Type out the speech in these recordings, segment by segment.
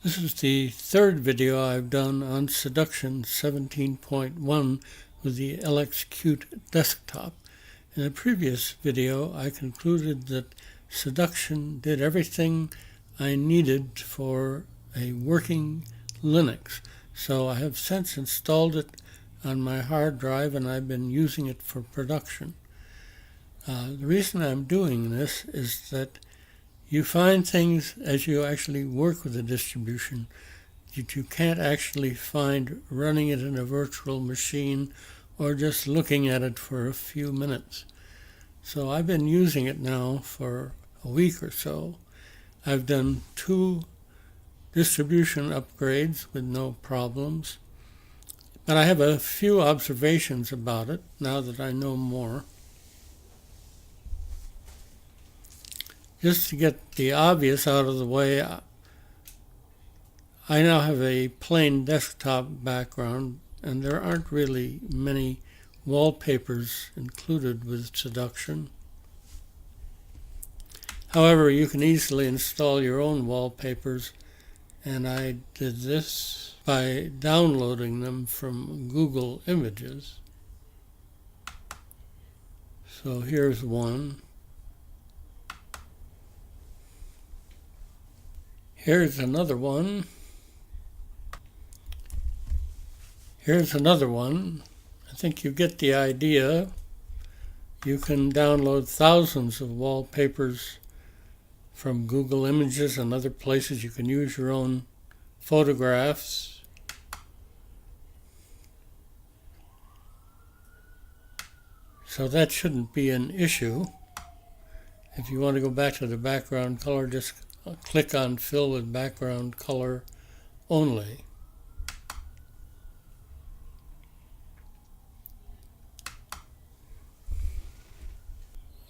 This is the third video I've done on Siduction 17.1 with the LXQt desktop. In a previous video, I concluded that Siduction did everything I needed for a working Linux. So I have since installed it on my hard drive and I've been using it for production. The reason I'm doing this is that you find things as you actually work with the distribution that you can't actually find running it in a virtual machine or just looking at it for a few minutes. So I've been using it now for a week or so. I've done 2 distribution upgrades with no problems, but I have a few observations about it now that I know more. Just to get the obvious out of the way, I now have a plain desktop background, and there aren't really many wallpapers included with Siduction. However, you can easily install your own wallpapers, and I did this by downloading them from Google Images. So here's one. Here's another one. Here's another one. I think you get the idea. You can download thousands of wallpapers from Google Images and other places. You can use your own photographs. So that shouldn't be an issue. If you want to go back to the background color, just click on Fill with Background Color Only.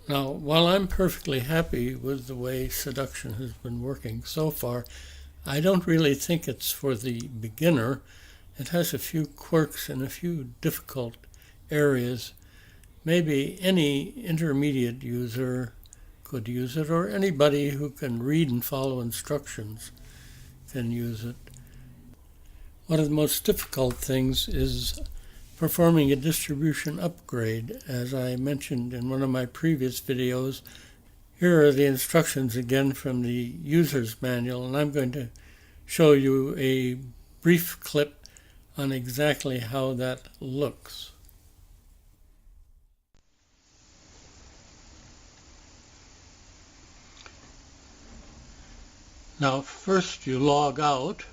Now, while I'm perfectly happy with the way Siduction has been working so far, I don't really think it's for the beginner. It has a few quirks and a few difficult areas. Maybe any intermediate user could use it, or anybody who can read and follow instructions can use it. One of the most difficult things is performing a distribution upgrade. As I mentioned in one of my previous videos, here are the instructions again from the user's manual, and I'm going to show you a brief clip on exactly how that looks. Now, first you log out.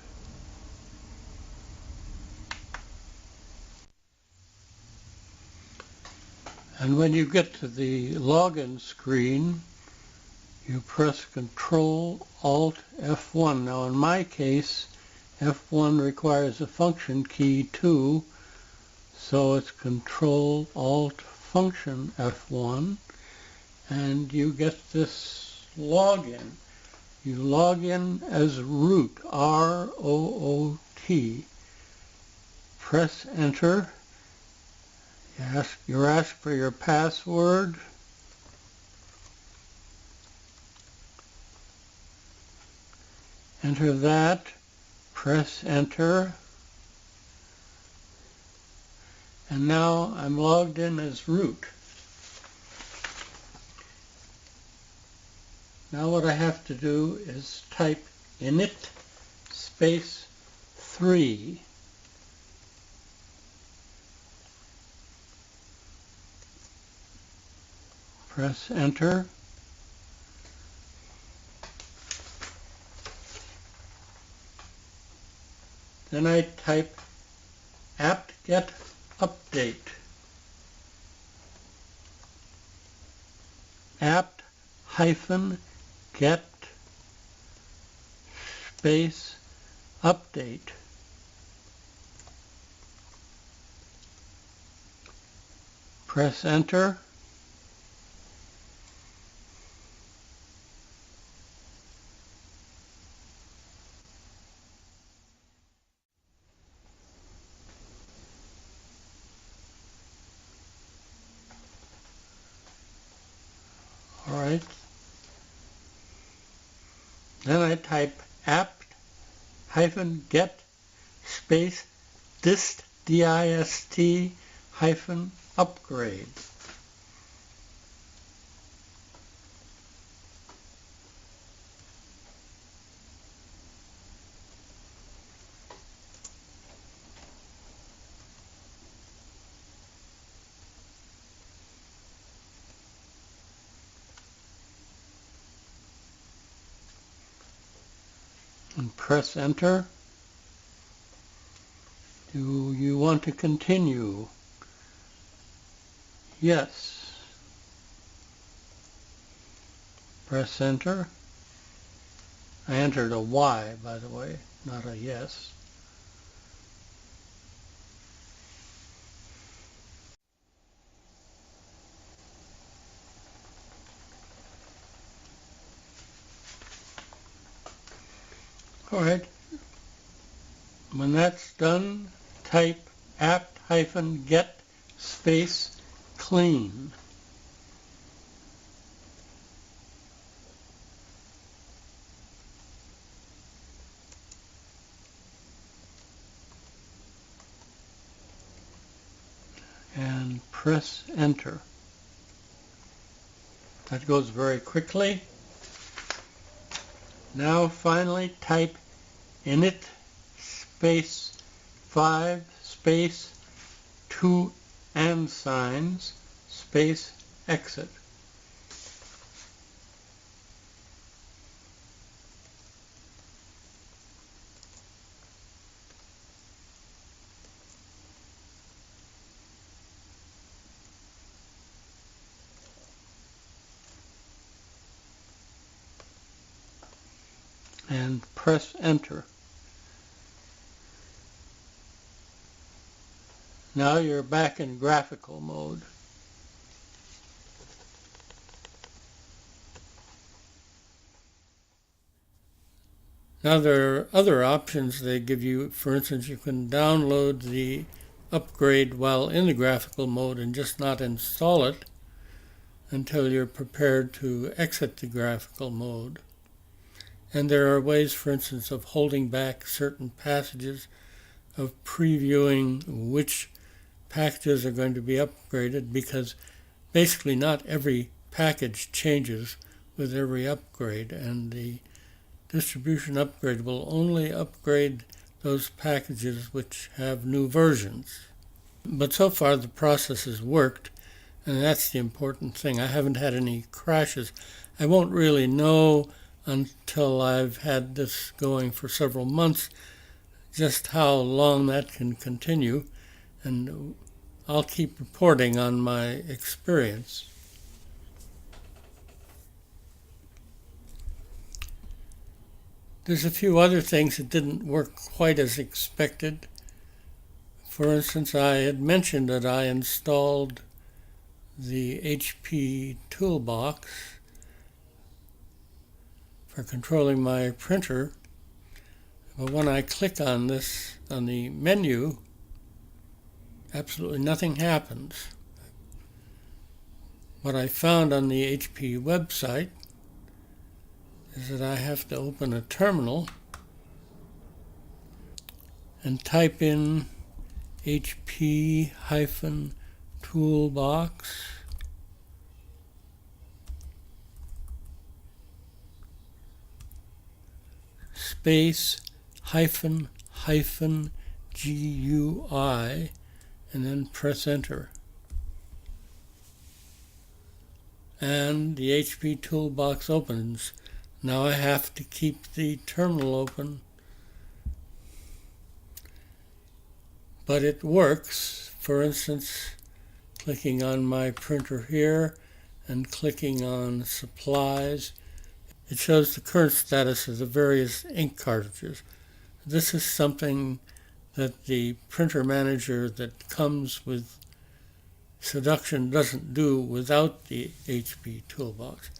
And when you get to the login screen, you press Control-Alt-F1. Now, in my case, F1 requires a function key too, so it's Control-Alt-Function F1, and you get this login. You log in as root, R-O-O-T. Press Enter. You're asked for your password. Enter that. Press Enter. And now I'm logged in as root. Now what I have to do is type init space 3. Press Enter. Then I type apt-get update. apt-get space update. Press Enter. All right. Then I type apt hyphen get space dist dist hyphen upgrade. And press enter. Do you want to continue? Yes. Press enter. I entered a Y, by the way, not a yes. All right. When that's done, type apt-get space clean. And press enter. That goes very quickly. Now finally type init space 5 space 2 and signs space exit. And press enter. Now you're back in graphical mode. Now there are other options they give you. For instance, you can download the upgrade while in the graphical mode and just not install it until you're prepared to exit the graphical mode. And there are ways, for instance, of holding back certain passages, of previewing which packages are going to be upgraded, because basically not every package changes with every upgrade, and the distribution upgrade will only upgrade those packages which have new versions. But so far the process has worked, and that's the important thing. I haven't had any crashes. I won't really know until I've had this going for several months just how long that can continue, and I'll keep reporting on my experience. There's a few other things that didn't work quite as expected. For instance, I had mentioned that I installed the HP Toolbox for controlling my printer, but when I click on this on the menu, absolutely nothing happens. What I found on the HP website is that I have to open a terminal and type in HP-Toolbox space hyphen GUI and then press enter. And the HP Toolbox opens. Now I have to keep the terminal open, but it works. For instance, clicking on my printer here and clicking on supplies, it shows the current status of the various ink cartridges. This is something that the printer manager that comes with Siduction doesn't do without the HP Toolbox.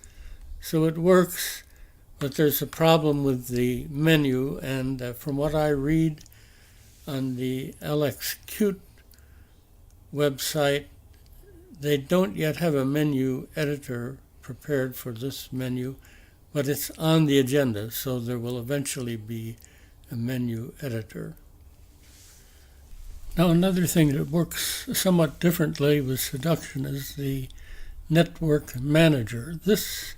So it works, but there's a problem with the menu, and from what I read on the LXQt website, they don't yet have a menu editor prepared for this menu, but it's on the agenda, so there will eventually be a menu editor. Now, another thing that works somewhat differently with Siduction is the Network Manager. This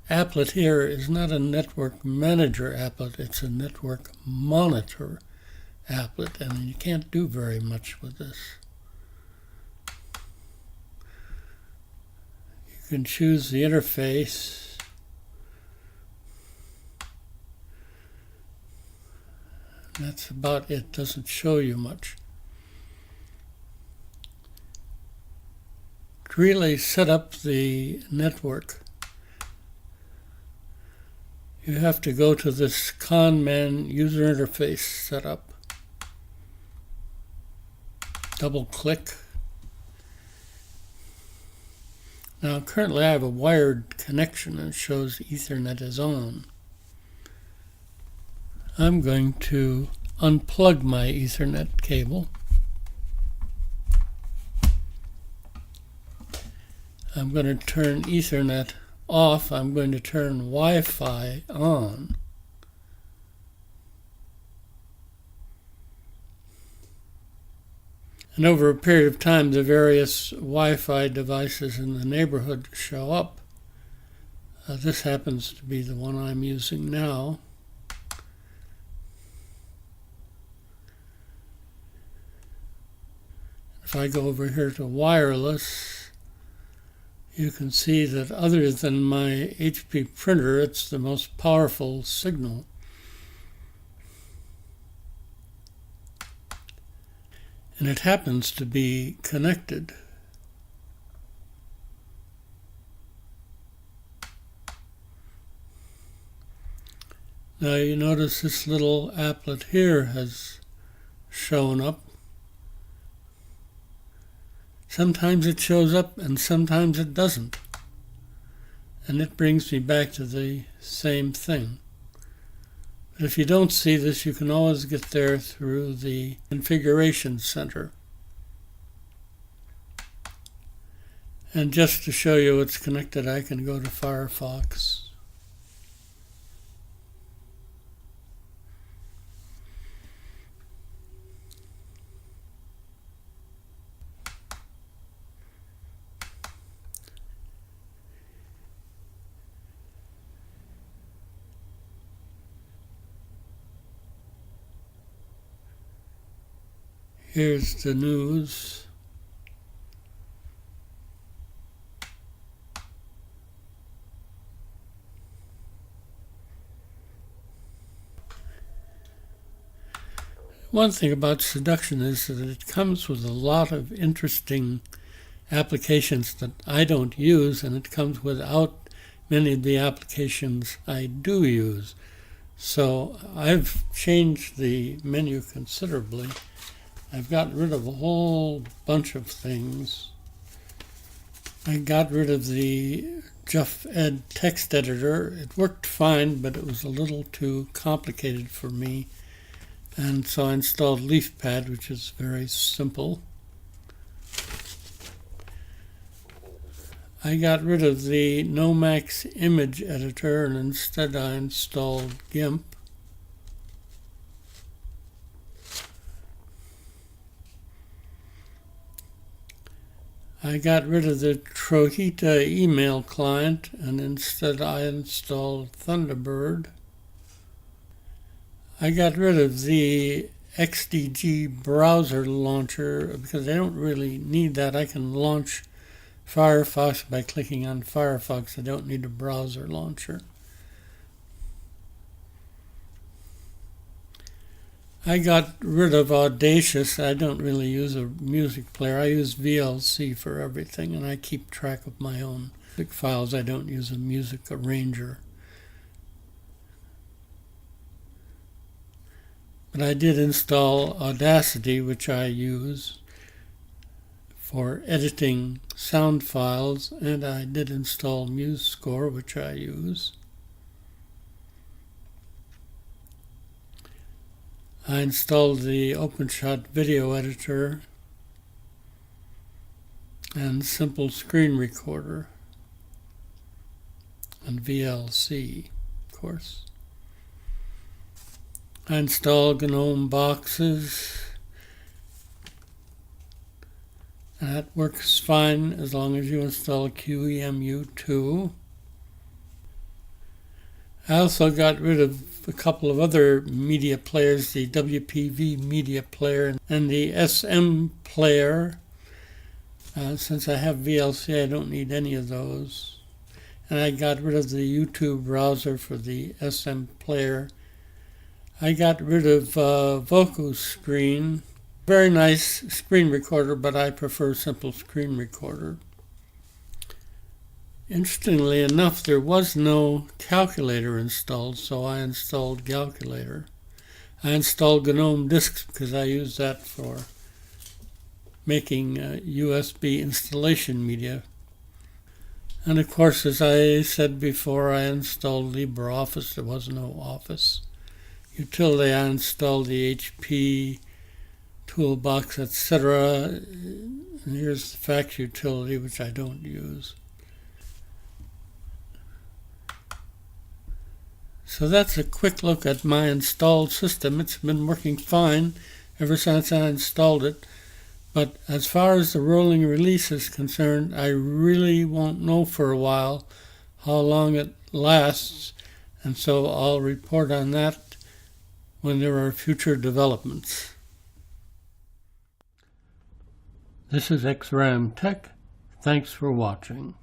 applet here is not a Network Manager applet, it's a Network Monitor applet, and you can't do very much with this. You can choose the interface. That's about it. Doesn't show you much. To really set up the network, you have to go to this Conman user interface setup. Double click. Now currently I have a wired connection and it shows Ethernet is on. I'm going to unplug my Ethernet cable. I'm going to turn Ethernet off. I'm going to turn Wi-Fi on. And over a period of time, the various Wi-Fi devices in the neighborhood show up. This happens to be the one I'm using now. If I go over here to wireless, you can see that other than my HP printer, it's the most powerful signal. And it happens to be connected. Now you notice this little applet here has shown up. Sometimes it shows up and sometimes it doesn't. And it brings me back to the same thing. But if you don't see this, you can always get there through the Configuration Center. And just to show you it's connected, I can go to Firefox. Here's the news. One thing about Siduction is that it comes with a lot of interesting applications that I don't use, and it comes without many of the applications I do use. So I've changed the menu considerably. I've got rid of a whole bunch of things. I got rid of the JuffEd text editor. It worked fine, but it was a little too complicated for me. And so I installed LeafPad, which is very simple. I got rid of the Nomax image editor, and instead I installed GIMP. I got rid of the Trojita email client, and instead I installed Thunderbird. I got rid of the XDG browser launcher because I don't really need that. I can launch Firefox by clicking on Firefox. I don't need a browser launcher. I got rid of Audacious. I don't really use a music player. I use VLC for everything, and I keep track of my own music files. I don't use a music arranger. But I did install Audacity, which I use for editing sound files, and I did install MuseScore, which I use. I installed the OpenShot video editor and Simple Screen Recorder and VLC, of course. I installed GNOME boxes. And that works fine as long as you install QEMU2. I also got rid of a couple of other media players, the WPV media player and the SM player. Since I have VLC, I don't need any of those. And I got rid of the YouTube browser for the SM player. I got rid of Voku Screen. Very nice screen recorder, but I prefer Simple Screen Recorder. Interestingly enough, there was no calculator installed, so I installed Calculator. I installed GNOME Disks because I use that for making USB installation media. And of course, as I said before, I installed LibreOffice. There was no Office. Utility, I installed the HP, Toolbox, etc. And here's the fax utility, which I don't use. So that's a quick look at my installed system. It's been working fine ever since I installed it. But as far as the rolling release is concerned, I really won't know for a while how long it lasts. And so I'll report on that when there are future developments. This is XRAM Tech. Thanks for watching.